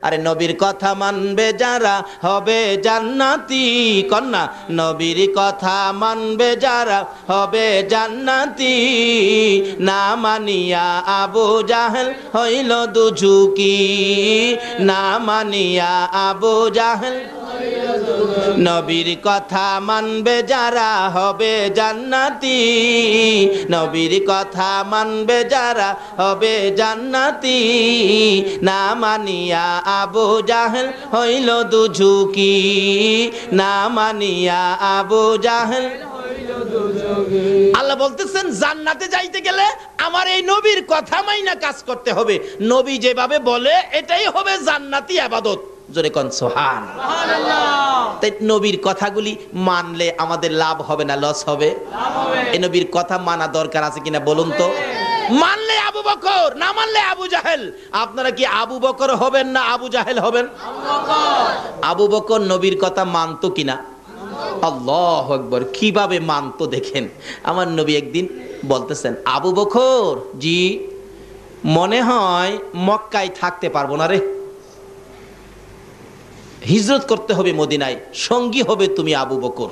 আরে নবীর কথা মানবে যারা হবে জান্নাতি, কন্যা নবীর কথা মানবে যারা হবে জান্নাতি, না মানিয়া আবু জাহেল হইল দুঝুকি, না মানিয়া আবু জাহেল। নবীর কথা মানবে যারা হবে জান্নাতি, নবীর কথা মানবে যারা হবে জান্নাতি, না মানিয়া আবু জাহেল হইল দুঝুকি, না মানিয়া আবু জাহেল। আল্লাহ বলতেছেন জান্নাতে যাইতে গেলে আমার এই নবীর কথা মাইনা কাজ করতে হবে। নবী যেভাবে বলে এটাই হবে জান্নাতি ইবাদত। জোরে কোন সুবহানাল্লাহ। তাই নবীর কথাগুলি মানলে আমাদের লাভ হবে না লস হবে? এই নবীর কথা মানা দরকার আছে কিনা বলুন তো? মানলে আবু বকর, না মানলে আবু জাহেল। আপনারা কি আবু বকর হবেন না আবু জাহেল হবেন? আবু বকর নবীর কথা মানতো কিনা? আল্লাহু আকবার। কিভাবে মানতো দেখেন। আমার নবী একদিন বলতেছেন, আবু বকর জি, মনে হয় মক্কায় থাকতে পারবো না রে, হিজরত করতে হবে মদিনায়, সঙ্গী হবে তুমি আবু বকর।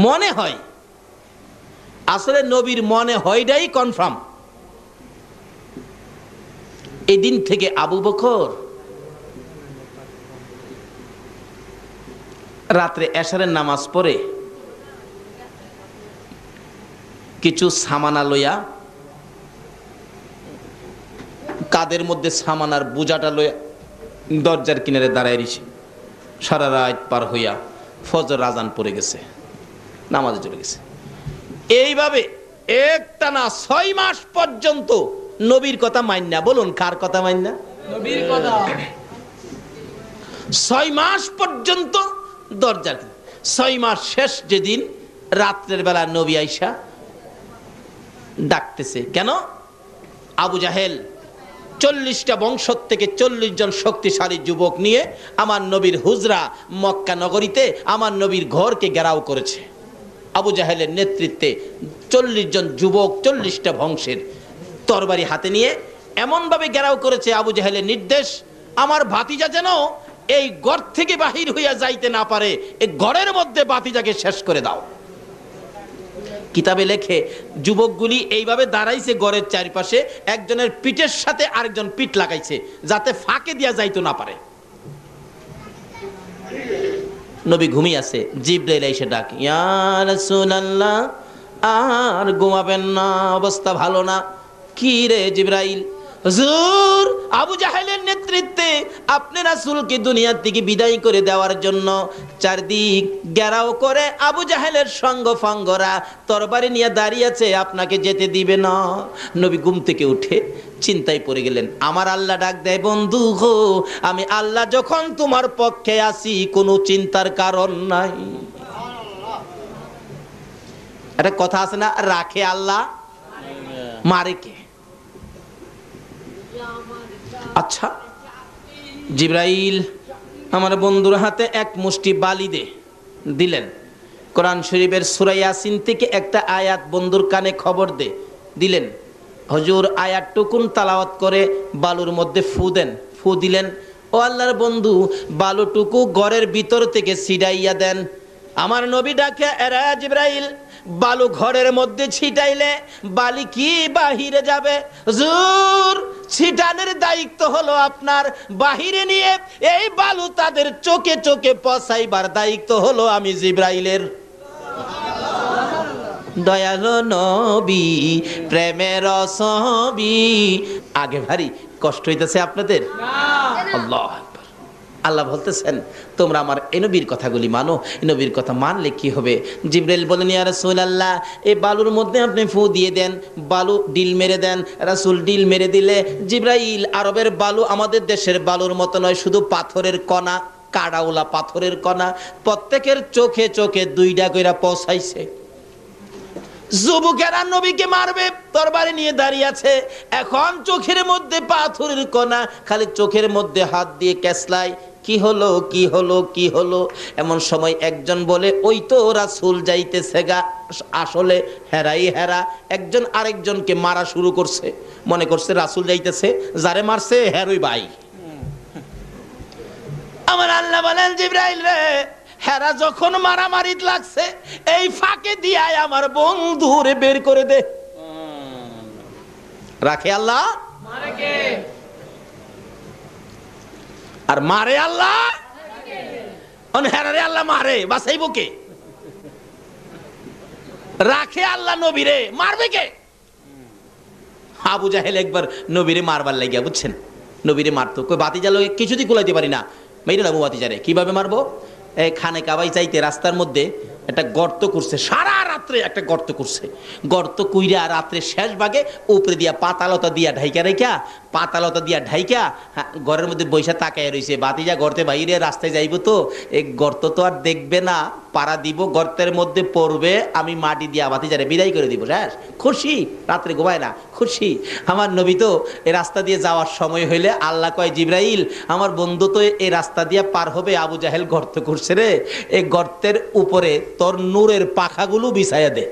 মনে হয়, আসলে নবীর মনে হয়টাই কনফার্ম। এই দিন থেকে আবু বকর রাত্রে এশারের নামাজ পড়ে কিছু সামানা লইয়া, কাদের মধ্যে সামানার বোঝাটা লইয়া দরজার কিনারে দাঁড়ায় রয়েছে। সারা রাত পার হইয়া ফজর আজান পড়ে গেছে, নামাজে চলে গেছে। এইভাবে একটানা 6 মাস পর্যন্ত নবীর কথা মাইন্না। বলুন কার কথা মাইন্না? নবীর কথা। 6 মাস পর্যন্ত দরজার। 6 মাস শেষ যেদিন রাত্রের বেলা নবী আইসা ডাকতেছে। কেন? আবু জাহেল 40টা বংশ থেকে 40 জন শক্তিশালী যুবক নিয়ে আমার নবীর হুজরা মক্কা নগরীতে আমার নবীর ঘরকে ঘেরাও করেছে। আবু জাহেলের নেতৃত্বে 40 জন যুবক 40টা বংশের তরবারি হাতে নিয়ে এমনভাবে ঘেরাও করেছে। আবু জাহেলের নির্দেশ, আমার ভাতিজা যেন এই ঘর থেকে বাহির হইয়া যাইতে না পারে, এই ঘরের মধ্যে ভাতিজাকে শেষ করে দাও। কিতাবে লেখে যুবকগুলি এইভাবে দাঁড়াইছে ঘরের চারপাশে, একজনের পিঠের সাথে আরেকজন পিঠ লাগাইছে যাতে ফাঁকে দিয়া যাইতো না পারে। নবী ঘুমিয়ে আছে, জিবরাইল এসে ডাক, ইয়া রাসূলুল্লাহ আর ঘুমাবেন না, অবস্থা ভালো না। কি রে জিবরাইল? হুজুর, আবু জাহেলের নেতৃত্বে আপনি রাসূলকে দুনিয়া থেকে বিদায় করে দেওয়ার জন্য চারদিক ঘেরাও করে আবু জাহেলের সঙ্গ ফাঙ্গরা তরবারি নিয়ে দাঁড়িয়ে আছে, আপনাকে যেতে দিবে না। নবী ঘুম থেকে উঠে চিন্তায় পড়ে গেলেন। আমার আল্লাহ ডাক দেয়, বন্ধু গো, আমি আল্লাহ যখন তোমার পক্ষে আছি কোনো চিন্তার কারণ নাই। একটা কথা আছে না, রাখে আল্লাহ মারে কে? আচ্ছা, জিবরাইল আমার বন্ধুর হাতে এক মুষ্টি বালি দিলেন। কোরআন শরীফের সূরা ইয়াসিন থেকে একটা আয়াত বন্ধুর কানে খবর দিলেন। হুজুর আয়াতটুকুন তেলাওয়াত করে বালুর মধ্যে ফু দেন। ফু দিলেন। ও আল্লাহর বন্ধু, বালুটুকু ঘরের ভিতর থেকে ছিটাইয়া দেন। আমার নবী ডাকে, এরা জিবরাইল, বালু ঘরের মধ্যে ছিটাইলে বালি কি বাহিরে যাবে? হুজুর, ছিটানোর দায়িত্ব হলো আপনার, বাহিরে নিয়ে এই বালু তাদের চোখে চোখে পৌঁছাইবার দায়িত্ব হলো আমি জিবরাইলের। দয়ালু নবী, প্রেমের ছবি। আগে ভারী কষ্ট হইতেছে আপনাদের? আল্লাহ আল্লাহ বলতেছেন, তোমরা আমার এই নবীর কথাগুলি মানো। এই নবীর কথা মানলে কি হবে? জিবরাইল বলেন, ইয়া রাসূলুল্লাহ, এই বালুর মধ্যে আপনি ফু দিয়ে দেন, বালু ডিল মেরে দেন। রাসূল ডিল মেরে দিলে, জিবরাইল, আরবের বালু আমাদের দেশের বালুর মতো নয়, শুধু পাথরের কণা, কাড়াওলা পাথরের কণা, প্রত্যেকের চোখে চোখে 2টা কইরা পৌঁছাইছে। যুবকেরা নবীকে মারবে, তরবারি নিয়ে দাঁড়িয়ে আছে। এখন চোখের মধ্যে পাথরের কণা, খালি চোখের মধ্যে হাত দিয়ে কেসলাই, কি হলো কি হলো কি হলো? এমন সময় একজন বলে, ওই তো রাসূল যাইতেছে গা। আসলে হেরাই হেরা, একজন আরেকজনকে মারা শুরু করছে। মনে করছে রাসূল যাইতেছে, যারে মারছে হেরই ভাই। আমার আল্লাহ বলেন জিবরাইল রে, হেরা যখন মারামারিত লাগছে এই ফাঁকে দিয়াই আমার বন্ধুরে বের করে দে। রাখে আল্লাহ আর মারে আল্লাহ, হেরারে আল্লাহ মারে বাসাইব কে? রাখে আল্লাহ নবীরে, মারবে কে? আবু জাহেল একবার নবীরে মারবার লাগিয়া, বুঝছেন, নবীরে মারতো, কই বাতিজা লগে কিছুতেই কুলাইতে পারি না, মেরে লাবো বাতিজারে। কিভাবে মারবো? এই খানে কাবাই চাইতে রাস্তার মধ্যে একটা গর্ত করছে, সারা রাত্রে একটা গর্ত করছে, গর্ত কইরা রাত্রে শেষ ভাগে উপরে দিয়া পাতালতা দিয়া ঢাইকা রেখা, পাতালতা দিয়া ঢাইকা ঘরের মধ্যে বৈশা তাকায় রয়েছে। বাতিজা গর্তে বাইরে রাস্তায় যাইব, তো এই গর্ত তো আর দেখবে না, পাড়া দিব, গর্তের মধ্যে পড়বে, আমি মাটি দিয়া বাতিজারে বিদায় করে দিব, শেষ। খুশি, রাত্রে ঘুমায় না, খুশি। আমার নবী তো এই রাস্তা দিয়ে যাওয়ার সময় হইলে আল্লাহ কয়, জিবরাইল আমার বন্ধু তো এই রাস্তা দিয়ে পার হবে, আবু জাহেল গর্ত করছে রে, এই গর্তের উপরে তোর নূরের পাখাগুলো বিছাইয়া দে।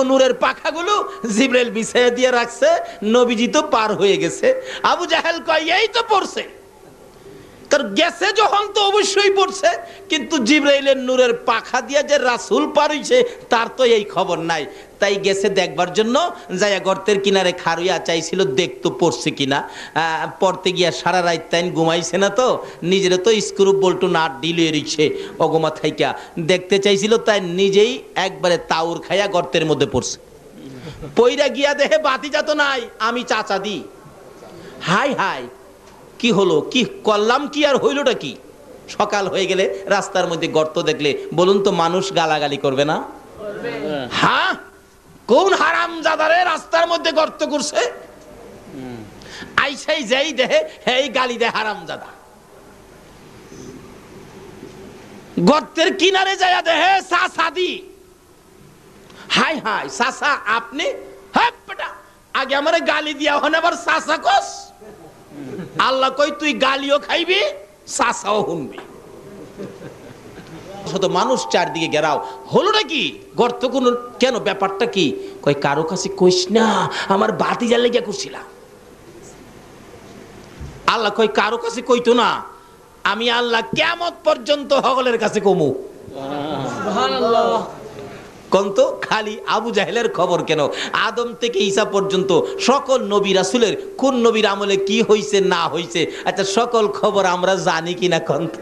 নূরের পাখাগুলো জিবরাইল বিছাইয়া দিয়ে রাখছে, নবীজি তো পার হয়ে গেছে। আবু জাহেল কয়, এই তো পড়ছে, কারণ গেছে যখন তো অবশ্যই পড়ছে, কিন্তু জিবরাইলের নূরের পাখা দিয়া যে রাসূল পার হইছে তার তো এই খবর নাই। তাই গেছে দেখবার জন্য, যাইয়া গর্তের কিনারে খারুইয়া চাইছিল দেখতো পড়ছে কিনা। পড়তে গিয়া সারা রাত তাই ঘুমাইছে না, তো নিজের তো স্ক্রু বল্টু নাট ডিলে রিছে অগমা থাইকা দেখতে চাইছিল, তাই নিজেই একবারে তাউর খাইয়া গর্তের মধ্যে পড়ছে। পইরা গিয়া দেখে বাতিজা তো নাই, আমি চাচা দি। হাই হাই, কি হলো, কি করলাম, কি আর হইলটা কি? সকাল হয়ে গেলে রাস্তার মধ্যে গর্ত দেখলে বলুন তো মানুষ গালাগালি করবে না? হ্যাঁ, কোন হারামজাদারে রাস্তার মধ্যে গর্ত করছে? আইসাই যাই দেহে এই গালি দে হারামজাদা। গর্তের কিনারে যাইয়া দেহে সাসাদি। হাই হাই সাসা আপনি? হ্যাঁ বেটা, আগে আমারে গালি দিয়া হন আবার সাসা কস। আল্লাহ কই তুই গালিও খাইবি সাসাও শুনবি। শত মানুষ চারদিকে ঘেরাও, হলো নাকি? গর্ত কোন কেন, ব্যাপারটা কি? কই কারো কাছে কইস না, আমার বাতিজার লেগে করছিলাম। আল্লাহ কই কারো কাছে কইতো না, আমি আল্লাহ কিয়ামত পর্যন্ত সকলের কাছে কমু। সুবহানাল্লাহ। কন্ত খালি আবু জাহেলের খবর কেন, আদম থেকে ঈসা পর্যন্ত সকল নবী রাসূলের কোন নবীর আমলে কি হইছে না হইছে, আচ্ছা সকল খবর আমরা জানি কিনা কন্ত?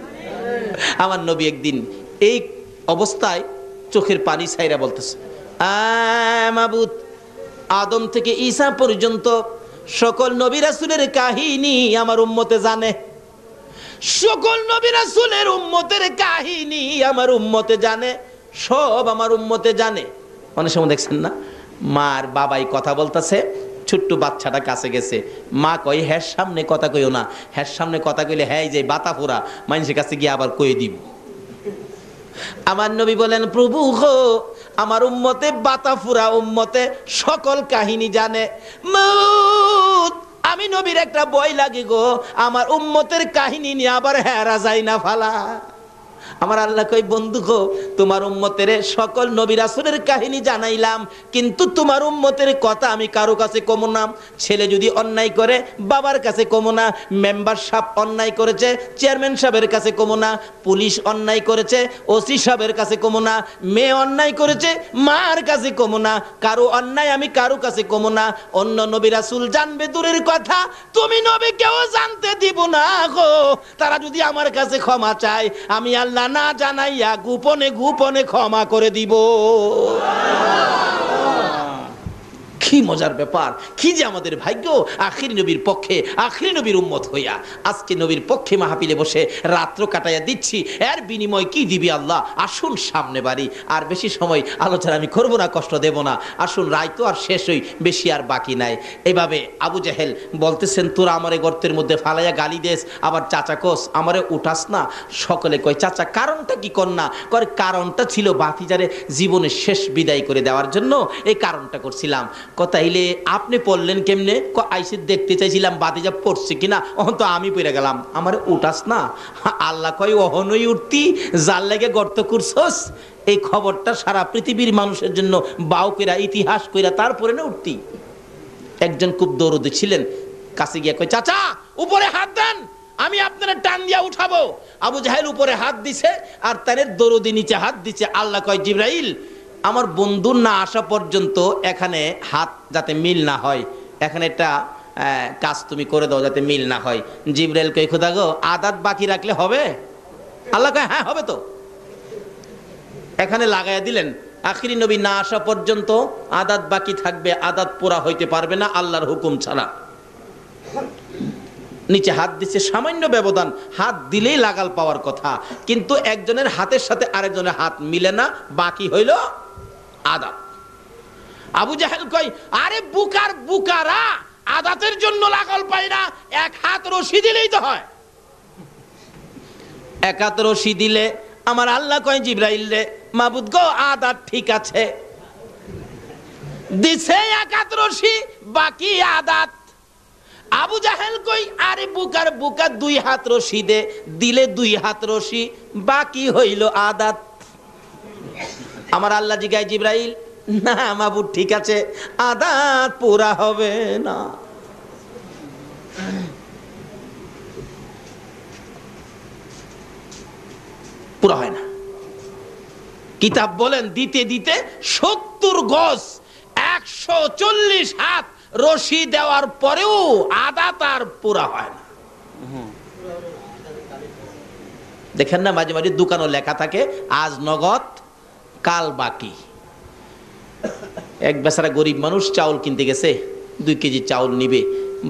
আমার নবী একদিন এই অবস্থায় চোখের পানি ছাইরা বলতেছে, মাবুদ, আদম থেকে ঈসা পর্যন্ত সকল নবী রাসূলের কাহিনী আমার উম্মতে জানে, সকল নবী রাসূলের উম্মতের কাহিনী আমার উম্মতে জানে, সব আমার উম্মতে জানে। অনেক সময় দেখছেন না, মার বাবাই কথা বলতেছে, ছোট্ট বাচ্চাটা কাছে গেছে, মা কয় হ্যাঁ সামনে কথা কইও না, হ্যাঁ সামনে কথা কইলে হ্যাঁ যে বাতা ফোরা মানুষের কাছে গিয়ে আবার কয়ে দিব। আমার নবী বলেন, প্রভু গো, আমার উম্মতে বাতা ফুরা উম্মতে সকল কাহিনী জানে। মউত, আমি নবীর একটা ভয় লাগে গো, আমার উম্মতের কাহিনী নিয়ে আবার হেরা যায় না ফালা। আমার আল্লাহ কই, বন্ধু গো, তোমার উম্মতের সকল নবী রাসূলের কাহিনী জানাইলাম, কিন্তু তোমার উম্মতের কথা আমি কারো কাছে কমো না। ছেলে যদি অন্যায় করে বাবার কাছে কমো না, মেম্বার সাহেব অন্যায় করেছে চেয়ারম্যান সাহেবের কাছে কমো না, পুলিশ অন্যায় করেছে ওসি সাহেবের কাছে কমো না, মেয়ে অন্যায় করেছে মার কাছে কমো না, কারো অন্যায় আমি কারো কাছে কমো না। অন্য নবী রাসূল জানবে দূরের কথা, তুমি নবী কেউ জানতে দিব না গো। তারা যদি আমার কাছে ক্ষমা চায়, আমি আল্লাহ না জানাইয়া গোপনে গোপনে ক্ষমা করে দিব। কি মজার ব্যাপার, কি যে আমাদের ভাগ্য, আখির নবীর পক্ষে, আখির নবীর উম্মত হইয়া আজকে নবীর পক্ষে মাহফিলে বসে রাত্র কাটাইয়া দিচ্ছি। এর বিনিময় কি দিবি আল্লাহ? আসুন সামনে বাড়ি, আর বেশি সময় আলোচনা আমি করব না, কষ্ট দেব না। আসুন, রায় তো আর শেষ হই, বেশি আর বাকি নাই। এইভাবে আবু জাহেল বলতেছেন, তোরা আমারে গর্তের মধ্যে ফালাইয়া গালি দেস, আবার চাচা কোস আমারে উঠাস না। সকলে কয়, চাচা কারণটা কি? কন্যা করে কারণটা ছিল বাতিজারে জীবনের শেষ বিদায় করে দেওয়ার জন্য এই কারণটা করছিলাম। তাইলে আপনি পড়লেন কেমনে? আইসে দেখতে চাইছিলাম বাতিজা পড়ছে কিনা, অহন তো আমি পড়ে গেলাম, আমার উঠাস না। আল্লাহ কয়, অহনই উঠতি, যার লেগে গর্ত করছস। এই খবরটা সারা পৃথিবীর মানুষের জন্য বাউ কইরা ইতিহাস কইরা তারপরে না উঠতি। একজন খুব দৌড়তে ছিলেন, কাছে গিয়া কয়, চাচা উপরে হাত দেন, আমি আপনার টান দিয়া উঠাবো। আবু জাহেল উপরে হাত দিছে আর তার দরদি নিচে হাত দিছে। আল্লাহ কয় জিবরাইল, আমার বন্ধুর না আসা পর্যন্ত এখানে হাত যাতে মিল না হয়, এখানে একটা কাজ তুমি করে দাও যাতে মিল না হয়। জিবরাইল কয় খোদা গো, আদাত বাকি রাখলে হবে? আল্লাহ কয় হ্যাঁ হবে তো। এখানে লাগাইয়া দিলেন। আখিরি নবী না আসা পর্যন্ত আদাত বাকি থাকবে, আদাত পুরা হইতে পারবে না আল্লাহর হুকুম ছাড়া। নিচে হাত দিচ্ছে, সামান্য ব্যবধান, হাত দিলেই লাগাল পাওয়ার কথা, কিন্তু একজনের হাতের সাথে আরেকজনের হাত মিলে না, বাকি হইল আদাত। আবু জাহেল কই, আরে বুকার বুকারা, আদাতের জন্য লাগাল পায় না, এক হাত রশি দিলেই তো হয়। এক হাত রশি দিলে আমার আল্লাহ কয় জিবরাইল রে, মাবুদ গো আদাত ঠিক আছে, দিছে এক হাত রশি, বাকি আদাত। আবু জাহেল কই, আরে বুকার বুকা, দুই হাত রশি দে, দিলে দুই হাত রশি, বাকি হইল আদাত। আমার আল্লাহ জিগায় জিবরাইল, না মাবুদ ঠিক আছে, আদাত পুরা হবে না। পুরা হয় না। কিতাব বলেন দিতে দিতে 70 গজ 140 হাত রশি দেওয়ার পরেও আদাত আর পুরা হয় না। দেখেন না মাঝে মাঝে দোকানও লেখা থাকে আজ নগদ কাল বাকি। এক বেচারা গরিব মানুষ চাউল কিনতে গেছে, 2 কেজি চাউল নিবে,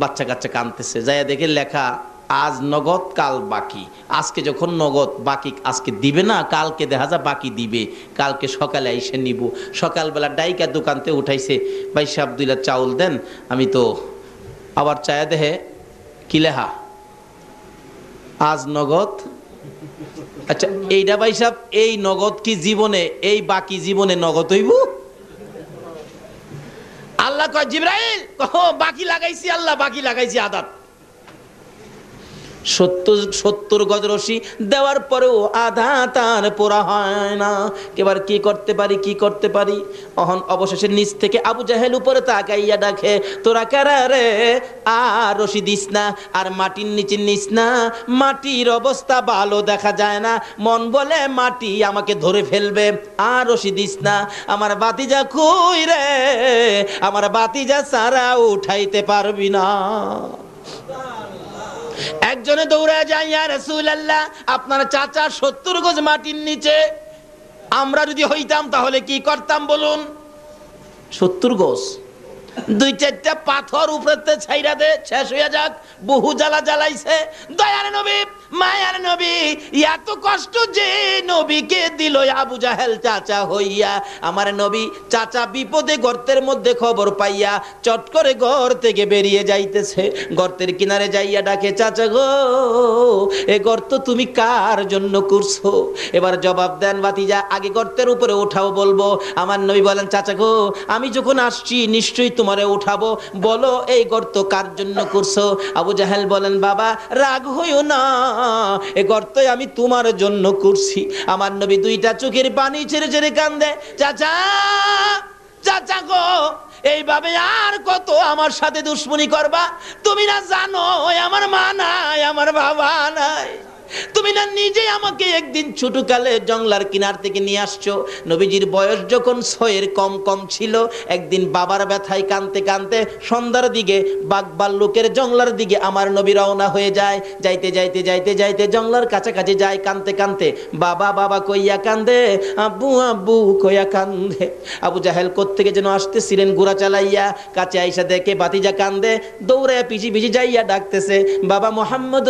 বাচ্চা কাচ্চা কানতেছে, যাইয়া দেখে লেখা আজ নগদ কাল বাকি। আজকে যখন নগদ বাকি আজকে দিবে না, কালকে দেখা যায় বাকি দিবে, কালকে সকালে এসে নিব। সকালবেলা ডাইকা দোকানতে উঠাইছে, ভাই সাহেব 2 লাখ চাউল দেন, আমি তো আবার চায়া দেহে কি লেখা আজ নগদ। আচ্ছা এইটা ভাই সাহেব, এই নগদ কি জীবনে, এই বাকি জীবনে নগদ হইব? আল্লাহ কয় জিবরাইল, বাকি লাগাইছি, আল্লাহ বাকি লাগাইছি আদাত। 70 গজ রশি দেওয়ার পরেও আধা তার পোড়া হয় না। এবার কি করতে পারি, কি করতে পারি? অবশেষে নিচ থেকে আবু জাহেল উপরে তাকাইয়া ডাকে, তোরা কারা রে? আর রশি দিস না, আর মাটির নিচে নিস না, মাটির অবস্থা ভালো দেখা যায় না, মন বলে মাটি আমাকে ধরে ফেলবে, আর রশি দিস না। আমার বাতিজা কই রে? আমার বাতিজা সারা উঠাইতে পারবি না। একজনে দৌড়ে যায়, ইয়া রাসূলুল্লাহ, আপনার চাচা 70 গজ মাটির নিচে, আমরা যদি হইতাম তাহলে কি করতাম বলুন? 70 গজ, 2-4টা পাথর উপরেতে ছাইরা দে, শেষ হইয়া যাক, বহু জ্বালা জ্বালাইছে। দয়ার নবী, মায়ার নবী, এত কষ্ট যে নবীকে দিল আবু জাহেল চাচা হইয়া। আমার নবী চাচা বিপদে গর্তের মধ্যে খবর পাইয়া চট করে ঘর থেকে বেরিয়ে যাইতেছে, গর্তের কিনারে যাইয়া ডাকে, চাচা গো, এ গর্ত তুমি কার জন্য করছো? এবার জবাব দেন ভাতিজা, আগে গর্তের উপরে ওঠাও বলবো। আমার নবী বলেন, চাচা গো, আমি যখন আসছি নিশ্চয়ই তোমারে উঠাবো, বলো এই গর্ত কার জন্য করছো? আবু জাহেল বলেন, বাবা রাগ হইও না, এ গর্ত আমি তোমার জন্য করছি। আমার নবী 2টা চোখের পানি ছেড়ে ছেড়ে কান্দে, চাচা, চাচা গো, এইভাবে আর কত আমার সাথে দুশ্মনী করবা? তুমি না জানো আমার মা নাই, আমার বাবা নাই? তুমি না নিজে আমাকে একদিন ছোটকালে জংলার কিনার থেকে নিয়ে আসছো, নবীজির বয়স যখন 6-এর কম কম ছিল। একদিন বাবার ব্যথায় কানতে কানতে সন্ধ্যার দিকে বাগবাল্লুকের জংলার দিকে আমার নবী রওনা হয়ে যায়। যাইতে যাইতে যাইতে যাইতে জংলার কাছাকাছি যায়, কানতে কানতে বাবা বাবা কইয়া কান্দে, আব্বু আব্বু কইয়া কান্দে। আবু জাহেল কোত্থেকে যেন আসতেছিলেন ঘোড়া চালাইয়া, কাছে আইসা দেখে ভাতিজা কান্দে, দৌড়ে পিছি পিছি যাইয়া ডাকতেছে, বাবা মোহাম্মদ,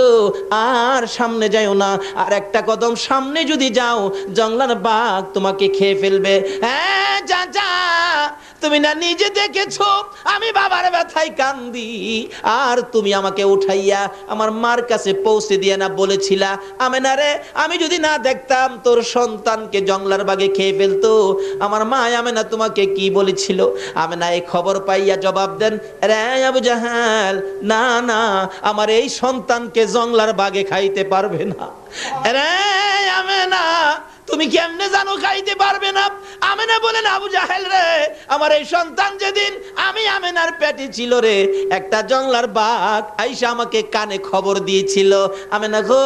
আর সামনে যাও না, আর একটা কদম সামনে যদি যাও জংলার বাঘ তোমাকে খেয়ে ফেলবে। হ্যাঁ চাচা, তুমি না নিজে দেখেছো আমি বাবার ব্যথায় কান্দি, আর তুমি আমাকে উঠাইয়া আমার মার কাছে পৌঁছে দিয়ে না বলেছিলা, আমেনা রে, আমি যদি না দেখতাম তোর সন্তানকে জংলার বাঘে খেয়ে ফেলতো। আমার মা আমেনা তোমাকে কি বলেছিল? আমেনা এই খবর পাইয়া জবাব দেন, রে আবু জাহেল, না না, আমার এই সন্তানকে জংলার বাঘে খাইতে পারবে না। রে আমেনা, তুমি কেমনে জানো খাইতে পারবে না? আমেনা বলেন, আবু জাহেল রে, আমার এই সন্তান যেদিন আমি আমেনার পেটে ছিল রে, একটা জংলার বাঘ আইসা আমাকে কানে খবর দিয়েছিল, আমেনা গো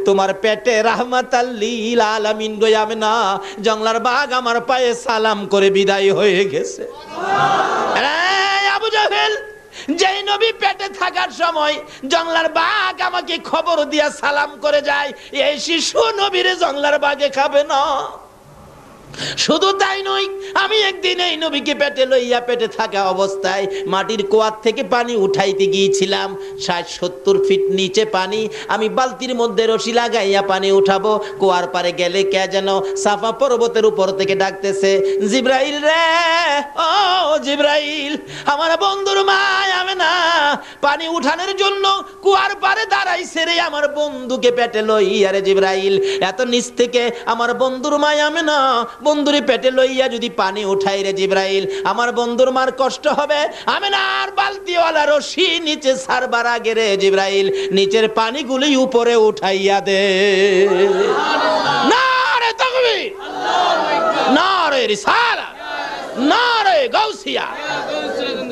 তোমার পেটে রাহমাতাল লিল আলামিন গো আমেনা, জংলার বাঘ আমার পায়ে সালাম করে বিদায় হয়ে গেছে। আবু জাহেল, যেই নবী পেটে থাকার সময় জংলার বাঘ আমাকে খবর দিয়া সালাম করে যায়, এই শিশু নবীর জংলার বাঘে খাবে না। শুধু তাই নয়, আমি একদিন এই নবীকে পেটে লইয়া পেটে থাকা অবস্থায় মাটির কুয়ার থেকে পানি উঠাইতে গিয়েছিলাম। 60-70 ফিট নিচে পানি, আমি বালতির মধ্যে রশি লাগাইয়া পানি উঠাবো, কুয়ার পারে গেলে কে যেন সাফা পর্বতের উপর থেকে ডাকতেছে, জিব্রাইল রে, ও জিব্রাইল, আমার বন্ধুর মা আমেনা পানি উঠানোর জন্য কুয়ার পারে দাঁড়াইছে রে, আমার বন্ধুকে পেটে লইয়া রে জিব্রাইল, এত নিচ থেকে আমার বন্ধুর মা আমেনা বন্ধুরে পেটে লইয়া যদি পানি উঠাই রে জিব্রাইল, আমার বন্ধুর মার কষ্ট হবে। আমেনার বালতিওয়ালা রশি নিচে ছাড়বার আগে রে জিব্রাইল নিচের পানিগুলি উপরে উঠাইয়া দে। নারে তাকবীর, নারে রিসালাত, নারে গাউসিয়া।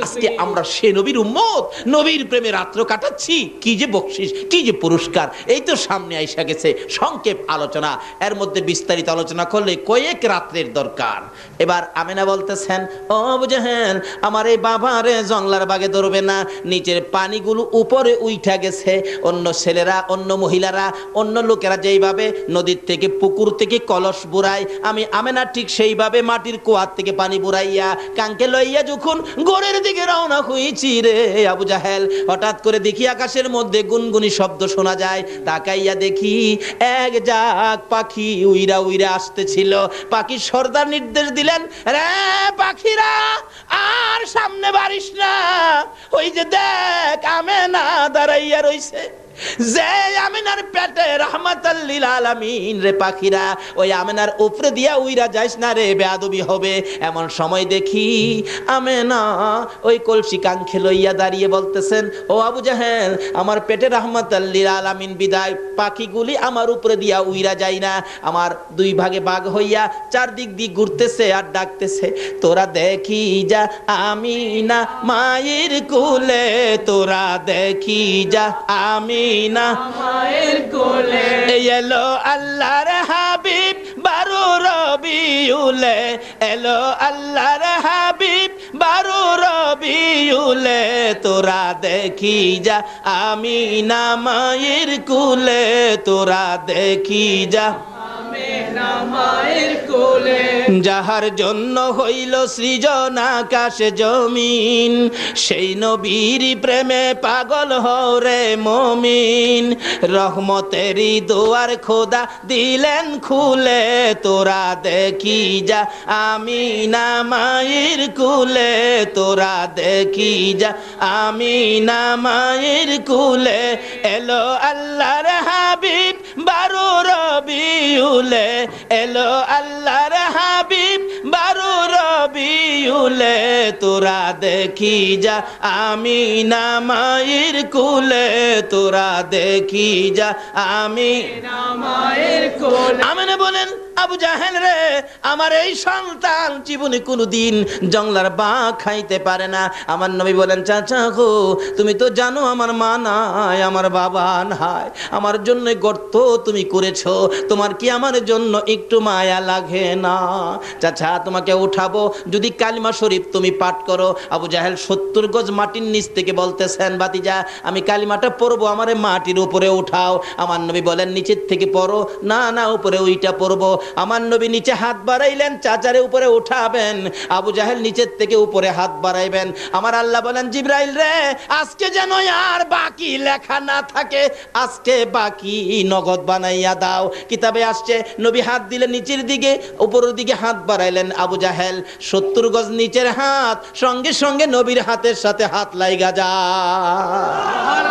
আজকে আমরা সে নবীর উম্মত, নবীর প্রেমে রাত্র কাটাচ্ছি, কি যে বকশিশ, কি যে পুরস্কার, এই তো সামনে আইসা গেছে। সংক্ষেপ আলোচনা, এর মধ্যে বিস্তারিত আলোচনা করলে কয়েক রাত্রের দরকার। এবার আমেনা বলতেছেন, ও আবু জাহেল, আমার এই বাবারে জংলার বাগে ধরবে না, নিচের পানিগুলো উপরে উঠা গেছে। অন্য ছেলেরা, অন্য মহিলারা, অন্য লোকেরা যেইভাবে নদীর থেকে পুকুর থেকে কলস বুড়ায়, আমি আমেনা ঠিক সেইভাবে মাটির কুয়ার থেকে পানি বুড়াইয়া কাঙ্কে লইয়া যখন গোড়ের দিকে রওনা হইছি রে আবু জাহেল, হঠাৎ করে দেখি আকাশের মধ্যে গুনগুনি শব্দ শোনা যায়। তাকাইয়া দেখি এক জাক পাখি উইরা উইরা আসতেছিল। পাখি সর্দার নির্দেশ দিলেন, রে পাখিরা আর সামনে বাড়িস না, ওই যে দেখ আমেনা দাঁড়াইয়া রইছে। যে আমেনার পেটে রাহমাতাল লিল আলামিন রে পাখিরা, ওই আমেনার উপরে দিয়া উইরা যাইস না রে, বেয়াদবি হবে। এমন সময় দেখি আমেনা ওই কলসি কাঙ্খে লইয়া দাঁড়িয়ে বলতেছেন, ও আবু জাহেল, আমার পেটে রাহমাতাল লিল আলামিন বিদায়, পাখিগুলি আমার উপরে দিয়া উইরা যায় না, আমার দুই ভাগে ভাগ হইয়া চারদিক দিয়ে ঘুরতেছে আর ডাকতেছে, তোরা দেখি যা আমিনা মায়ের কুলে, তোরা দেখি যা আমিনা মায়ের কোলে, এলো আল্লাহর হাবিব বারো রবিউলে, এলো আল্লাহর হাবিব বারো রবিউলে, তোরা দেখি যা আমিনা মায়ের কুলে, তোরা দেখি যা আমিনা মায়ের কোলে, যাহার জন্য হইল সৃজন আকাশ জমিন, সেই নবীর প্রেমে পাগল হরে মুমিন, রহমতেরই দুয়ার খোদা দিলেন খুলে, তোরা দেখি যা আমিনা মায়ের কুলে, তোরা দেখি যা আমিনা মায়ের কুলে, এলো আল্লাহর হাবিব বারো রবিউলে, এলো আল্লাহর হাবিব বারো রবিউলে, তোরা দেখি যা আমিনা মায়ের কুলে, তোরা দেখি যা আমিনা মায়ের কুলে। আমেনা বলেন, আবু জাহেল রে, আমার এই সন্তান জীবনে কোনোদিন জংলার বাঘ খাইতে পারে না। আমার নবী বলেন, চাচা গো, তুমি তো জানো আমার মা নাই, আমার বাবা নাই, আমার জন্য গর্ত তুমি করেছো, তোমার কি আমার জন্য একটু মায়া লাগে না? চাচা তোমাকে উঠাবো, যদি কালিমা শরীফ তুমি পাঠ করো। আবু জাহেল 70 গজ মাটির নিচ থেকে বলতেছেন, বাতিজা আমি কালিমাটা পড়বো, আমারে মাটির উপরে উঠাও। আমার নবী বলেন, নিচের থেকে পড়ো। না না, উপরে ওইটা পড়বো। আমার নবী নিচে হাত বাড়াইলেন, চাচারে উপরে উঠাবেন, আবু জাহেল নিচের থেকে উপরে হাত বাড়াইবেন। আমার আল্লাহ বলেন, জিব্রাইল রে, আজকে যেন আর বাকি লেখা না থাকে, আজকে বাকি নগদ বানাইয়া দাও। কিতাবে আসছে, নবী হাত দিলে নিচের দিকে, উপরের দিকে হাত বাড়াইলেন আবু জাহেল, 70 গজ নিচের হাত, সঙ্গে সঙ্গে নবীর হাতের সাথে হাত লাইগা যায়।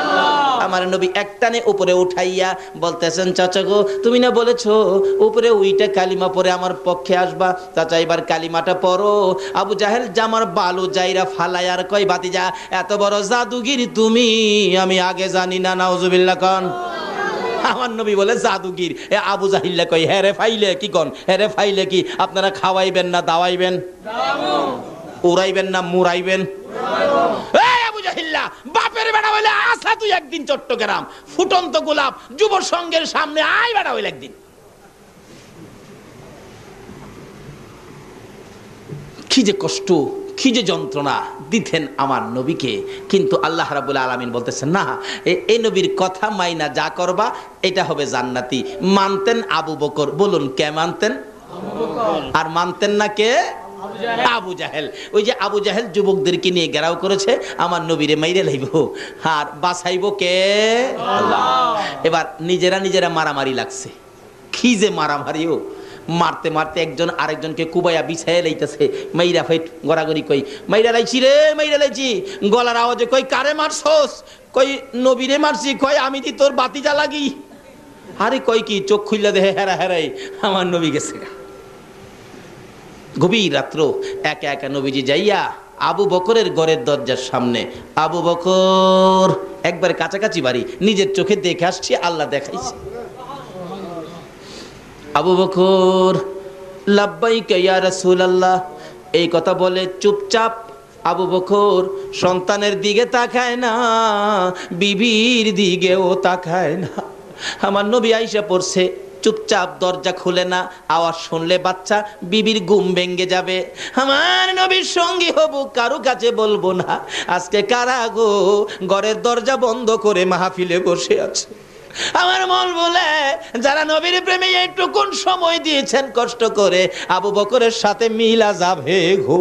আমার নবী একটানে উপরে উঠাইয়া বলতেছেন, চাচা গো, তুমি না বলেছো উপরে ওইটা কালিমা পরে আমার পক্ষে আসবা, চাচা এবার কালিমাটা পড়ো। আবু জাহেল জামার বালু যাইরা ফালায় আর কয়, বাতিজা এত বড় জাদুগির তুমি, আমি আগে জানি না। নাউজুবিল্লাহ কন। আমার নবী বলে জাদুগির। এ আবু জাহিল্লা কই হ্যাঁ রে ফাইলে কি কন, হ্যাঁ রে ফাইলে কি আপনারা খাওয়াইবেন না দাওয়াইবেন, উড়াইবেন না মুড়াইবেন? এই আবু জাহিল্লা বাপের বেটা হইলে আসা তুই একদিন চট্টগ্রাম ফুটন্ত গোলাপ যুব সংঘের সামনে আয় বেটা হইলে একদিন। কি যে কষ্ট, কি যে যন্ত্রণা দিতেন আমার নবীকে, কিন্তু আল্লাহ রাব্বুল আলামিন বলতেছেন না, এই নবীর কথা মাইনা যা করবা এটা হবে জান্নাতি। মানতেন আবু বকর, বলুন কে মানতেন? আর মানতেন না কে? আবু জাহেল। ওই যে আবু জাহেল যুবকদেরকে নিয়ে ঘেরাও করেছে, আমার নবীরে মাইরে লাইব, আর বাঁচাইবো কে? আল্লাহ। এবার নিজেরা মারামারি লাগছে, কি যে মারামারিও, মারতে মারতে একজন আরেকজনকে কুবাইয়া বিছাইয়া লাইতেছে, মাইরা ফাইট গড়াগড়ি, কই মাইরা লাইছি রে, মাইরা লাইছি, গলার আওয়াজে কই কারে মারছস, কই নবীরে মারছি, কই আমি দি তোর বাতিজা লাগি। আরে কই কি, চোখ খুললা দেহে হেরা হেরাই আমার নবী গেছে। গভীর রাত্র একা একা নবীজি যাইয়া আবু বকরের ঘরের দরজার সামনে, আবু বকর একবার কাছাকাছি বাড়ি, নিজের চোখে দেখে আসছি, আল্লাহ দেখাইছে। আবু বকর লাব্বাইকা ইয়া রাসূলুল্লাহ এই কথা বলে চুপচাপ আবু বকর সন্তানের দিকে তাকায় না, বিবির দিকেও তাকায় না। আমার নবী আয়েশা পড়ছে, চুপচাপ দরজা খুলে না, আওয়াজ শুনলে বাচ্চা বিবির ঘুম ভেঙে যাবে। আমার নবীর সঙ্গী হব, কারো কাছে বলবো না। আজকে কারা গো ঘরের দরজা বন্ধ করে মাহফিলে বসে আছে? আমার মন বলে যারা নবীর প্রেমে এইটুকুন সময় দিয়েছেন কষ্ট করে, আবু বকরের সাথে মিলা যাবে গো।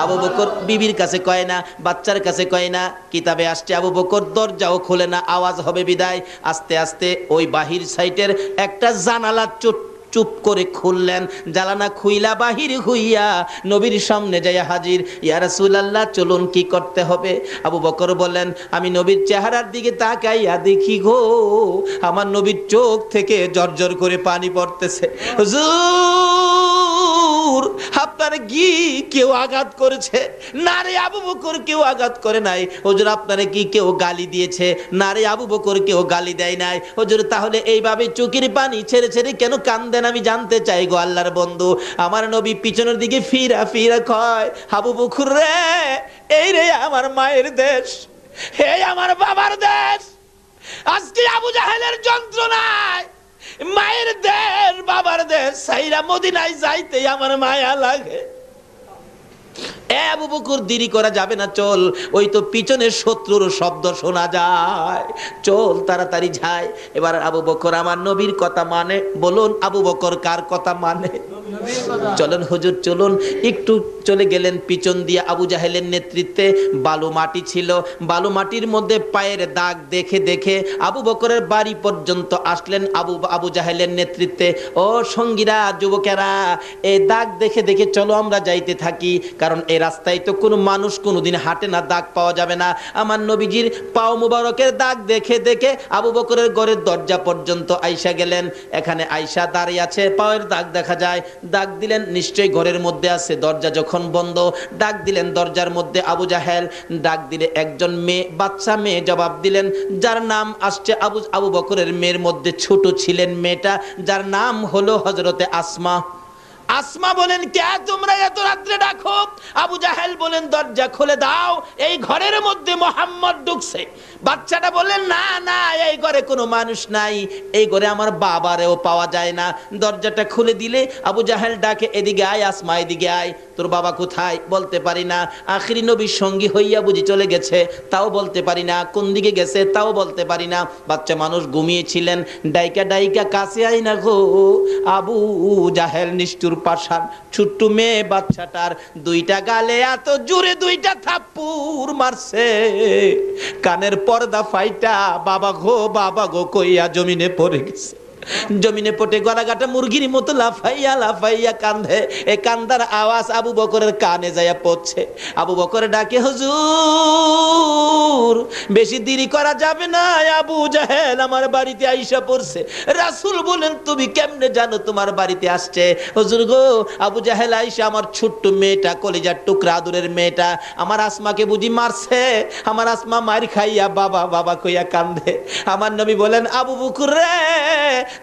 আবু বকর বিবির কাছে কয় না, বাচ্চার কাছে কয় না, কিতাবে আসছে আবু বকর দরজাও খোলে না, আওয়াজ হবে বিদায়। আস্তে আস্তে ওই বাহির সাইটের একটা জানালা চুপ করে খুললেন, জানালা খুইলা বাহির হইয়া নবীর সামনে যাইয়া হাজির। ইয়া রাসূলুল্লাহ চলুন কি করতে হবে? আবু বকর বলেন, আমি নবীর চেহারার দিকে তাকাইয়া দেখি গো আমার নবীর চোখ থেকে জর্জর করে পানি পড়তেছে। হুজুর আপনার কি কেউ আঘাত করেছে? না রে আবু বকর কেউ আঘাত করে নাই। হুজুর আপনারে কি কেউ গালি দিয়েছে? না রে আবু বকর কেউ গালি দেয় নাই। হুজুর তাহলে এইভাবে চোখের পানি ছেড়ে ছেড়ে কেন কান্দেন আমি জানতে চাই গো আল্লাহর বন্ধু। আমার নবী পিছনের দিকে ফিরা ফিরা কয়, আবু বকর রে, এই রে আমার মায়ের দেশ, এই আমার বাবার দেশ। আজকে আবু জাহেলের যন্ত্রণায় মায়ের দেশ বাবার দেশ সাইরা মদিনায় যাইতে আমার মায়া লাগে। আবু বকর দেরি করা যাবে না, চল, ওই তো পিছনের শত্রুর শব্দ শোনা যায়, চল তাড়াতাড়ি যাই। এবার আবু বকর আমার নবীর কথা মানে, বলুন আবু বকর কার কথা মানে? চলুন হুজুর চলুন। একটু চলে গেলেন পিছন দিয়ে, আবু জাহেলের নেতৃত্বে বালু মাটি ছিল, বালু মাটির মধ্যে পায়ের দাগ দেখে দেখে আবু বকরের বাড়ি পর্যন্ত আসলেন আবু জাহেলের নেতৃত্বে। ও সঙ্গীরা, যুবকেরা, এই দাগ দেখে দেখে চলো আমরা যাইতে থাকি, কারণ এই রাস্তায় তো কোনো মানুষ কোনোদিন হাঁটে না, দাগ পাওয়া যাবে না। আমার নবীজির পাও মুবারকের দাগ দেখে দেখে আবু বকরের ঘরের দরজা পর্যন্ত আইসা গেলেন। এখানে আইসা দাঁড়িয়ে আছে, পায়ের দাগ দেখা যায়, ডাক দিলেন নিশ্চয়ই ঘরের মধ্যে আছে। দরজা যখন বন্ধ, ডাক দিলেন দরজার মধ্যে আবু জাহেল, ডাক দিলে একজন মেয়ে, বাচ্চা মেয়ে জবাব দিলেন, যার নাম আসছে আবু বকরের মেয়ের মধ্যে ছোট ছিলেন মেয়েটা, যার নাম হলো হযরতে আসমা। আসমা বলেন, কে তোমরা এত রাত্রে ডাকো? আবু জাহেল বলেন, দরজা খুলে দাও, এই ঘরের মধ্যে মোহাম্মদ ঢুকছে। বাচ্চাটা বললেন, না না, এই ঘরে কোনো মানুষ নাই, এই ঘরে আমার বাবারেও পাওয়া যায় না। দরজাটা খুলে দিলে আবু জাহেল ডাকে, এদিকে আয় আসমা, এদিকে আয়, তোর বাবা কোথায়? বলতে পারি না। আখিরি নবীর সঙ্গী হইয়া বুঝি চলে গেছে, তাও বলতে পারি না। কোন দিকে গেছে তাও বলতে পারি না। বাচ্চা মানুষ ঘুমিয়েছিলেন, ডাইকা ডাইকা কাছে আই না গো। আবু জাহেল নিষ্ঠুর পাষাণ, ছোট্ট মেয়ে বাচ্চাটার দুইটা গালে এত জোরে দুইটা থাপ্পড় মারছে, কানের পর্দা ফাইটা বাবা গো কইয়া জমিনে পড়ে গেছে। জমিনে পড়ে গলাগাটা মুরগির মতো লাফাইয়া লাফাইয়া কান্দে। এই কান্দার আওয়াজ আবু বকরের কানে যাইয়া পড়ছে। আবু বকর ডাকে, হুজুর বেশি দেরি করা যাবে না, আবু জাহেল আমার বাড়িতে আইসা পড়ছে। রাসূল বলেন তুমি কেমনে জানো তোমার বাড়িতে আসছে? হুজুর গো, আবু জাহেল আইসা আমার ছোট্ট মেয়েটা, কলিজার টুকরা আদরের মেয়েটা আমার আসমাকে বুঝি মারছে। আমার আসমা মার খাইয়া বাবা বাবা কইয়া কান্দে। আমার নবী বলেন, আবু বকর রে,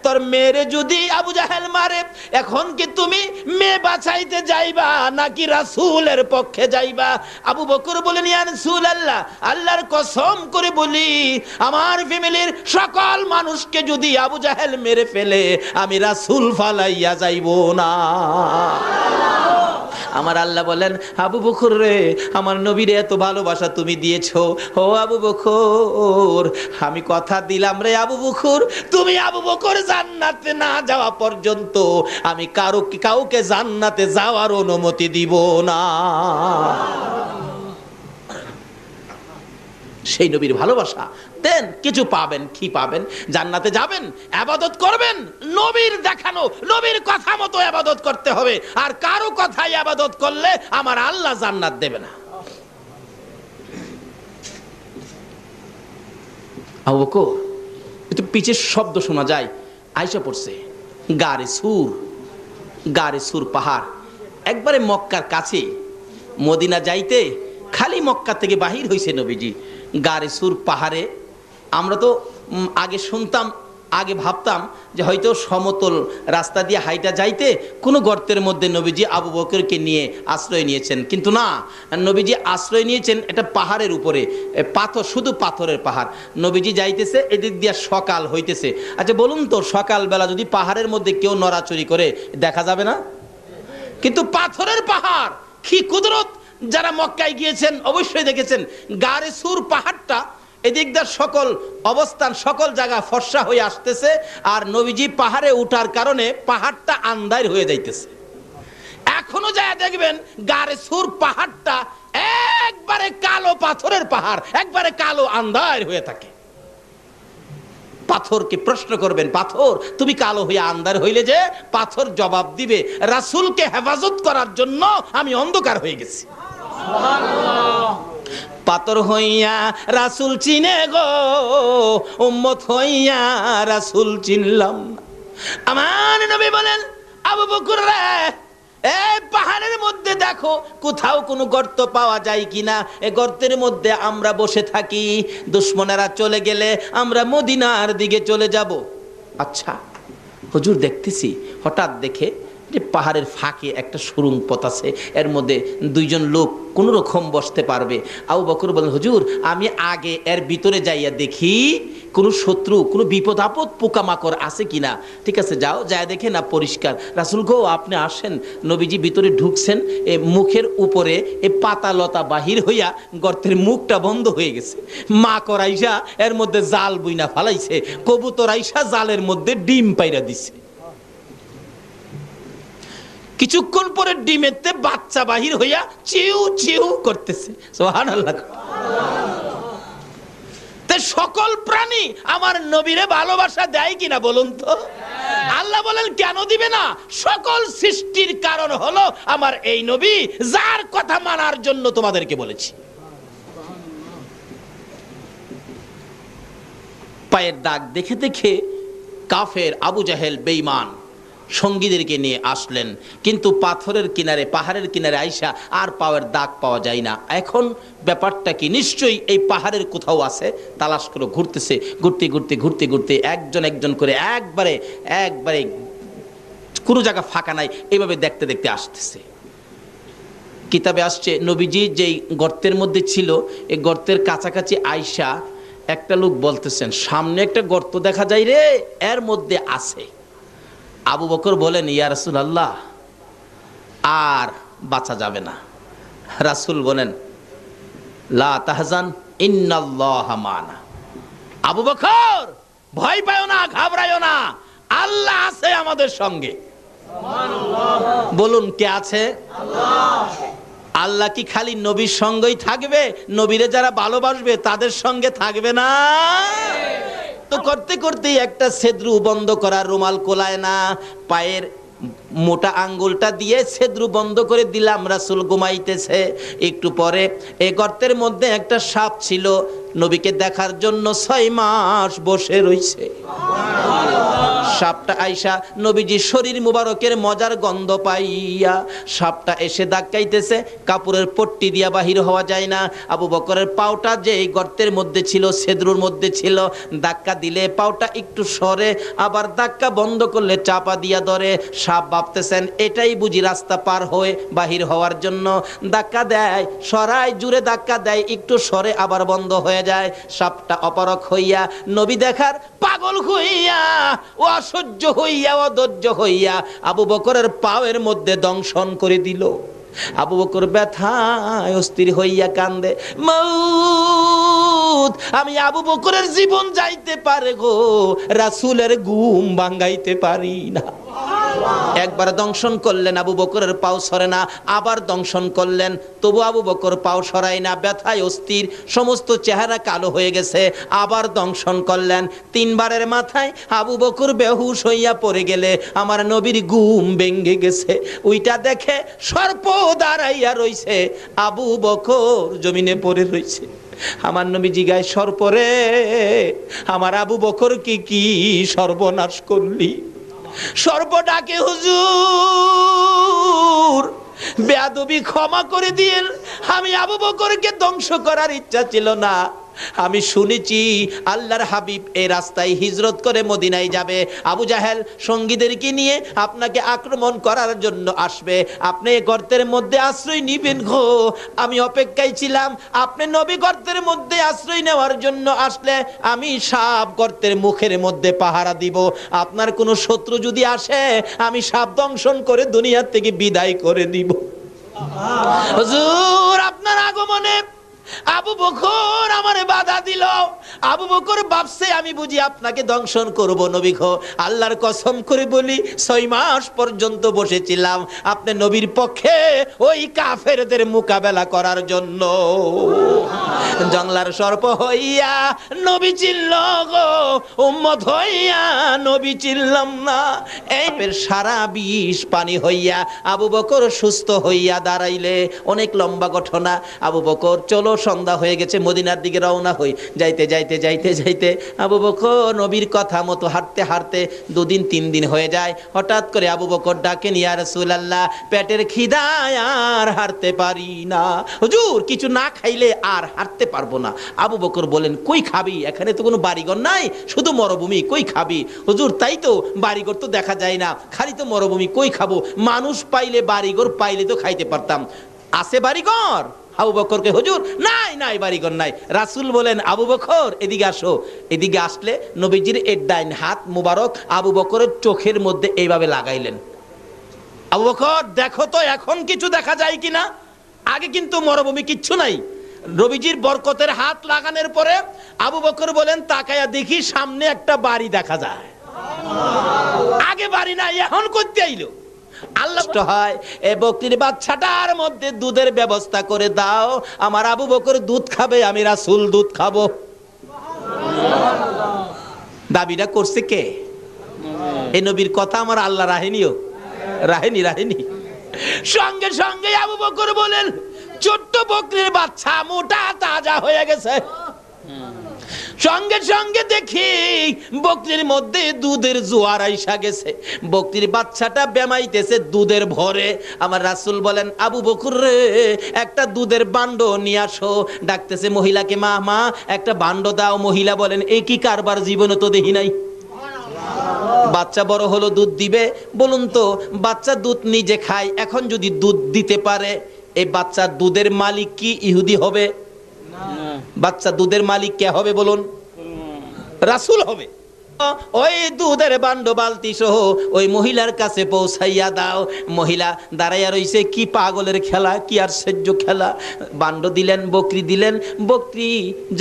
তোর মেয়েরে যদি আবু জাহেল মারে, এখন কি তুমি মেয়ে বাঁচাইতে যাইবা নাকি রাসূলের পক্ষে যাইবা? আবু বকর বলেন, ইয়া রাসূলুল্লাহ, আল্লাহর কসম করে বলি, আমার ফ্যামিলির সকল মানুষকে যদি আবু জাহেল মেরে ফেলে আমি রাসূল ফালাইয়া যাইব না। আমার আল্লাহ বলেন, আবু বকর রে, আমার নবীরে এত ভালোবাসা তুমি দিয়েছো, ও আবু বকর, আমি কথা দিলাম রে আবু বকর, তুমি আবু বকর জান্নাতে না যাওয়া পর্যন্ত আমি কাউকে জান্নাতে যাওয়ার অনুমতি দিব না। সেই নবীর ভালোবাসা দেন, কিছু পাবেন। কি পাবেন? জান্নাতে যাবেন, ইবাদত করবেন, নবীর দেখানো নবীর কথা মতো ইবাদত করতে হবে। আর কারো কথায় ইবাদত করলে আমার আল্লাহ জান্নাত দেবে না। আবু বকর, একটু পিছের শব্দ শোনা যায়, আইসা পড়ছে গারে সুর পাহাড়, একবারে মক্কার কাছে। মদিনা যাইতে খালি মক্কা থেকে বাহির হইছে নবীজি। গারে সুর পাহাড়ে আমরা তো আগে শুনতাম, আগে ভাবতাম যে হয়তো সমতল রাস্তা দিয়ে হাইটা যাইতে কোনো গর্তের মধ্যে নবীজি আবু বকরকে নিয়ে আশ্রয় নিয়েছেন, কিন্তু না, নবীজি আশ্রয় নিয়েছেন এটা পাহাড়ের উপরে, পাথর, শুধু পাথরের পাহাড়। নবীজি যাইতেছে, এদিক দিয়ে সকাল হইতেছে। আচ্ছা বলুন তো, সকালবেলা যদি পাহাড়ের মধ্যে কেউ নড়াচড়ি করে দেখা যাবে না? কিন্তু পাথরের পাহাড়, কি কুদরত! যারা মক্কায় গিয়েছেন অবশ্যই দেখেছেন গারে সুর পাহাড়টা, এদিক দিয়ে সকল অবস্থান, সকল জায়গা ফর্সা হয়ে আসতেছে, আর নবীজি পাহাড়ে উঠার কারণে পাহাড়টা আন্ধার হয়ে যাইতেছে। এখনো যায় দেখবেন গারে সুর পাহাড়টা একবারে কালো পাথরের পাহাড়, একবারে কালো আন্ধার হয়ে থাকে। পাথরকে প্রশ্ন করবেন, পাথর তুমি কালো হয়ে আন্ধার হইলে যে? পাথর জবাব দিবে, রাসূলকে হেফাজত করার জন্য আমি অন্ধকার হয়ে গেছি। পাথর হইয়া রাসূল চিনে গো, উম্মত হইয়া রাসূল চিনলাম না। আমার নবী বলেন, আবু বকর রে, এই পাহাড়ের মধ্যে দেখো কোথাও কোনো গর্ত পাওয়া যায় কিনা। এই গর্তের মধ্যে আমরা বসে থাকি, দুশমনেরা চলে গেলে আমরা মদিনার দিকে চলে যাব। আচ্ছা হুজুর, দেখতেছি হঠাৎ দেখে যে পাহাড়ের ফাঁকে একটা সুড়ঙ্গ পথ আছে, এর মধ্যে দুইজন লোক কোনো রকম বসতে পারবে। আবু বকর বলেন, হুজুর আমি আগে এর ভিতরে যাইয়া দেখি কোনো শত্রু, কোনো বিপদ আপদ, পোকামাকড় আছে কিনা। ঠিক আছে, যাও, যায় দেখে না পরিষ্কার। রাসূল গো, আপনি আসেন। নবীজি ভিতরে ঢুকছেন, এ মুখের উপরে এ পাতা লতা বাহির হইয়া গর্তের মুখটা বন্ধ হয়ে গেছে। মাকড় আইসা এর মধ্যে জাল বুইনা ফালাইছে, কবুতর আইসা জালের মধ্যে ডিম পাইরা দিছে। কিছুক্ষণ পরে ডিমেতে বাচ্চা বাহির হইয়া চিউ চিউ করতেছে। সুবহানাল্লাহ। সকল প্রাণী আমার নবীরে ভালোবাসা দেয় কিনা বলুন তো? আল্লাহ বলেন, কেন দিবে না? সকল সৃষ্টির কারণ হলো আমার এই নবী, যার কথা মানার জন্য তোমাদেরকে বলেছি। পায়ের দাগ দেখে দেখে কাফের আবু জাহেল বেঈমান সঙ্গীদেরকে নিয়ে আসলেন, কিন্তু পাথরের কিনারে, পাহাড়ের কিনারে আইসা আর পায়ের দাগ পাওয়া যায় না। এখন ব্যাপারটা কি? নিশ্চয়ই এই পাহাড়ের কোথাও আছে। তালাশ করে ঘুরতেছে, ঘুরতে ঘুরতে ঘুরতে ঘুরতে একজন একজন করে একবারে একবারে কোনো জায়গা ফাঁকা নাই, এইভাবে দেখতে দেখতে আসতেছে। কিতাবে আসছে নবীজি যেই গর্তের মধ্যে ছিল, এই গর্তের কাছাকাছি আইসা একটা লোক বলতেছেন, সামনে একটা গর্ত দেখা যায় রে, এর মধ্যে আছে। আবু বকর বলেন, ইয়া রাসূলুল্লাহ, আর বাঁচা যাবে না। রাসূল বলেন, লা তাহজান ইন্নাল্লাহা মানা। আবু বকর ভয় পাও না, ঘাবড়ায়ো না, আল্লাহ আছে আমাদের সঙ্গে। সুবহানাল্লাহ। বলুন, কে আছে? আল্লাহ। আল্লাহ কি খালি নবীর সঙ্গেই থাকবে? নবীরে যারা ভালোবাসবে তাদের সঙ্গে থাকবে না? তো করতে করতে একটা ছেদ্রু বন্ধ করার রুমাল কোলায় না, পায়ের মোটা আঙ্গুলটা দিয়ে ছেদ্রু বন্ধ করে দিলাম। রাসূল ঘুমাইতেছে। একটু পরে এই গর্তের মধ্যে একটা সাপ ছিল, নবীকে দেখার জন্য 6 মাস বসে রইছে। সাপটা আইসা নবীজি শরীর মুবারকের মজার গন্ধ পাইয়া সাপটা এসে ধাক্কাইতেছে, কাপড়ের পট্টি দিয়া বাহির হওয়া যায় না। আবু বকরের পাওটা যে গর্তের মধ্যে ছিল, ছেদ্রুর মধ্যে ছিল, ধাক্কা দিলে পাওটা একটু সরে, আবার ধাক্কা বন্ধ করলে চাপা দিয়া ধরে। সাপ ভাবতেছেন এটাই বুঝি রাস্তা পার হয়ে বাহির হওয়ার জন্য, ধাক্কা দেয়, সরাই, জুড়ে ধাক্কা দেয়, একটু সরে আবার বন্ধ হয়ে যায়। সাপটা অপারক হইয়া নবী দেখার পাগল হইয়া, অসহ্য হইয়া, অধৈর্য হইয়া আবু বকরের পায়ের মধ্যে দংশন করে দিল। আবু বকর ব্যথায় অস্থির হইয়া কান্দে, মউত, আমি আবু বকরের জীবন যাইতে পারে গো, রাসূলের ঘুম ভাঙাইতে পারি না। একবার দংশন করলেন, আবু বকরের পাও সরে না, আবার দংশন করলেন, তবু আবু বকর পাও সরাই না, ব্যথায় অস্থির, সমস্ত চেহারা কালো হয়ে গেছে। আবার দংশন করলেন, 3 বারের মাথায় আবু বকর বেহুশ হইয়া পড়ে গেলে আমার নবীর ঘুম ভেঙে গেছে। ওইটা দেখে সর্প দাঁড়াইয়া রইছে, আবু বকর জমিনে পড়ে রইছে। আমার নবী জিগায়, সর্পরে, আমার আবু বকর কি সর্বনাশ করলি? সর্প ডাকে, হুজুর বেয়াদবি ক্ষমা করে দিয়েন, আমি আবু বকরকে ধ্বংস করার ইচ্ছা ছিল না। আমি শুনেছি আল্লাহর হাবিব এই রাস্তায় হিজরত করে মদিনায় যাবে, আবু জাহেল সঙ্গীদেরকে নিয়ে আপনাকে আক্রমণ করার জন্য আসবে, আপনি গর্তের মধ্যে আশ্রয় নিবেন গো। আমি অপেক্ষায় ছিলাম, আপনি নবী গর্তের মধ্যে আশ্রয় নেওয়ার জন্য আসলে আমি সাপ গর্তের মুখের মধ্যে পাহারা দিব। আপনার কোনো শত্রু যদি আসে আমি সাপ দংশন করে দুনিয়া থেকে বিদায় করে দিব। হুজুর আপনার আগমনে আবু বকর আমারে বাধা দিল। আবু বকর ভাবছে আমি বুঝি আপনাকে দংশন করব। নবী গো, আল্লাহর কসম করে বলি 6 মাস পর্যন্ত বসেছিলাম আপনি নবীর পক্ষে ওই কাফেরদের মোকাবেলা করার জন্য। জংলার সর্প হইয়া নবী চিনল গো, উম্মত হইয়া নবী চিনলাম না। এই সারা বিষ পানি হইয়া আবু বকর সুস্থ হইয়া দাঁড়াইলে। অনেক লম্বা ঘটনা। আবু বকর, চলো সন্ধ্যা হয়ে গেছে, মদিনার দিকে রওনা হই। যাইতে যাইতে যাইতে যাইতে আবু বকর নবীর কথা মতো হাঁটতে হাঁটতে 2 দিন 3 দিন হয়ে যায়। হঠাৎ করে আবু বকর ডাকেন, ইয়া রাসূলুল্লাহ, পেটের খিদায় আর হাঁটতে পারি না, হুজুর কিছু না খাইলে আর হাঁটতে পারবো না। আবু বকর বলেন, কই খাবি? এখানে তো কোনো বাড়িঘর নাই, শুধু মরুভূমি, কই খাবি? হুজুর তাই তো, বাড়িঘর তো দেখা যায় না, খালি তো মরুভূমি, কই খাবো? মানুষ পাইলে, বাড়িঘর পাইলে তো খাইতে পারতাম, আছে বাড়িঘর? আবু বকরকে, হুজুর নাই নাই বাড়িঘর নাই। রাসূল বলেন, আবু বকর এদিকে আসো। এদিকে আসলে নবীজির এর ডাইন হাত মুবারক আবু বকরের চোখের মধ্যে এইভাবে লাগাইলেন। আবু বকর দেখো তো এখন কিছু দেখা যায় কিনা। আগে কিন্তু মরুভূমি, কিচ্ছু নাই। নবীজির বরকতের হাত লাগানোর পরে আবু বকর বলেন, তাকায়া দেখি সামনে একটা বাড়ি দেখা যায়। আগে বাড়ি নাই, এখন করতে আইলো। আল্লাহ হয়, এ বকরির বাচ্চাটার মধ্যে দুধের ব্যবস্থা করে দাও, আমার আবু বকর দুধ খাবে, আমি রাসূল দুধ খাবো। দাবিটা করছে কে? এই নবীর কথা আমার আল্লাহ রাহেনিও, রাহেনি। সঙ্গে সঙ্গে আবু বকর বলেন, ছোট্ট বকরির বাচ্চা মোটা তাজা হয়ে গেছে। সঙ্গে সঙ্গে দেখি বকরির মধ্যে দুধের জোয়ার আইসা গেছে। বকরির বাচ্চাটা বেমাইতেছে দুধের ভরে। আমার রাসূল বলেন, আবু বকর রে, একটা দুধের বান্ড নিয়ে আসো। ডাকতেছে মহিলাকে, মা মা একটা বান্ড দাও। মহিলা বলেন, এই কি কারবার, জীবনে তো দেখি নাই। বাচ্চা বড় হলো, দুধ দিবে। বলুন তো, বাচ্চা দুধ নিজে খায়, এখন যদি দুধ দিতে পারে, এই বাচ্চা দুধের মালিক কি ইহুদি হবে? বাচ্চা দুধের মালিক কে হবে বলুন? রাসূল হবে। ওই দুধের বান্ড বালতি সহ ওই মহিলার কাছে পৌঁছাইয়া দাও। মহিলা দাঁড়াইয়া রইছে, কি পাগলের খেলা, কি আর সহ্য খেলা। বান্ড দিলেন, বকরি দিলেন। বকরি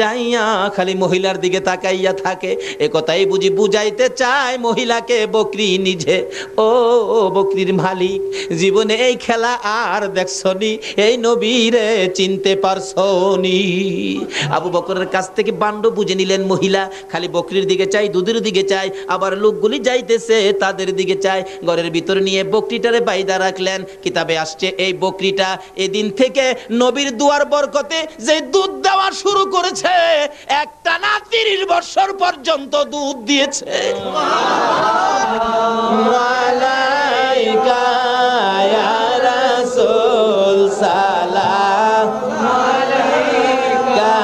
যাইয়া খালি মহিলার দিকে তাকাইয়া থাকে। এ কথাই বুঝি বুঝাইতে চায় মহিলাকে বকরি নিজে। ও বকরির মালিক, জীবনে এই খেলা আর দেখছনি? এই নবীরে চিনতে পারছনি? আবু বকরের কাছ থেকে বান্ড বুঝে নিলেন মহিলা। খালি বকরির দিকে চাই, দুধের দিকে চায়, আবার লোকগুলি যাইতেছে তাদের দিকে চায়। ঘরের ভিতর নিয়ে বকরিটারে বাইদা রাখলেন। কিতাবে আসছে এই বকরিটা এদিন থেকে নবীর দুয়ার বরকতে যে দুধ দেওয়া শুরু করেছে, একটানা 30 বছর পর্যন্ত দুধ দিয়েছে। মালাইকা ইয়া রাসূল সালাম আলাইকা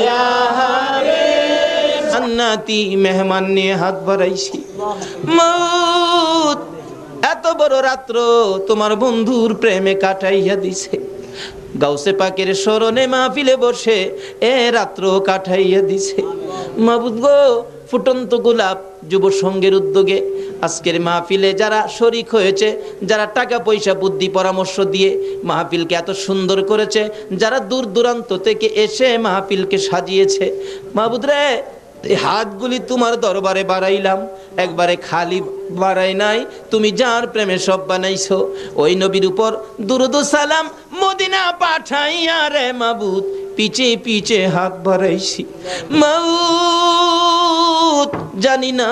ইয়া হাবিব। জান্নাতি মেহমান নিয়ে হাত বাড়াইছি। মউত এত বড় রাত্র তোমার বন্ধুর প্রেমে কাটাইয়া দিছে। গাউসে পাকের স্মরণে মাহফিলে বসে এ রাত্র কাটাইয়া দিছে। মাবুদ গো, ফুটন্ত গোলাপ যুব সংঘের উদ্যোগে আজকের মাহফিলে যারা শরীক হয়েছে, যারা টাকা পয়সা বুদ্ধি পরামর্শ দিয়ে মাহফিলকে এত সুন্দর করেছে, যারা দূর দূরান্ত থেকে এসে মাহফিলকে সাজিয়েছে, মাবুদ রে এই হাতগুলি তোমার দরবারে বাড়াইলাম, একবারে খালি বাড়াই নাই। তুমি যার প্রেমে সব বানাইছো, ওই নবীর উপর দুরুদ ও সালাম মদিনা পাঠাইয়া রে মাবুদ পিছে পিছে হাত বাড়াইছি। মাউত জানি না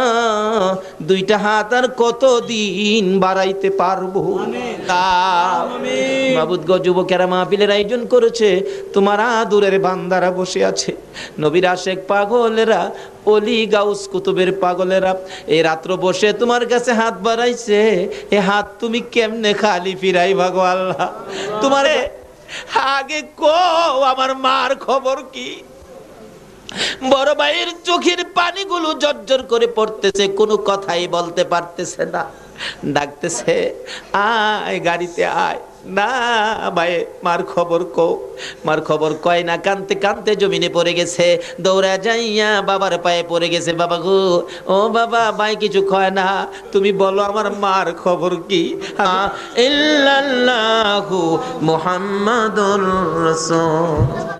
দুইটা হাত আর কতদিন বাড়াইতে পারবো। মাবুদ গো, যুবকেরা মাহফিলের আয়োজন করেছে, তোমার আদুরের বান্দারা বসে আছে, নবীর আশেক পাগলেরা, অলি গাউস কুতুবের পাগলেরা এই রাত্র বসে তোমার কাছে হাত বাড়াইছে। এ হাত তুমি কেমনে খালি ফিরাই ভাগো আল্লাহ? তোমারে আগে কও আমার মার খবর কি? বড় ভাইয়ের চোখের পানিগুলো জর্জর করে পড়তেছে, কোনো কথাই বলতে পারতেছে না। ডাকতেছে, আয় গাড়িতে আয়। না ভাই, মার খবর কও। মার খবর কয় না, কানতে কানতে জমিনে পড়ে গেছে, দৌড়া যাইয়া বাবার পায়ে পড়ে গেছে। বাবা গো, ও বাবা, ভাই কিছু কয় না, তুমি বলো আমার মার খবর কি? ইল্লাল্লাহু মুহাম্মাদুর রাসূল।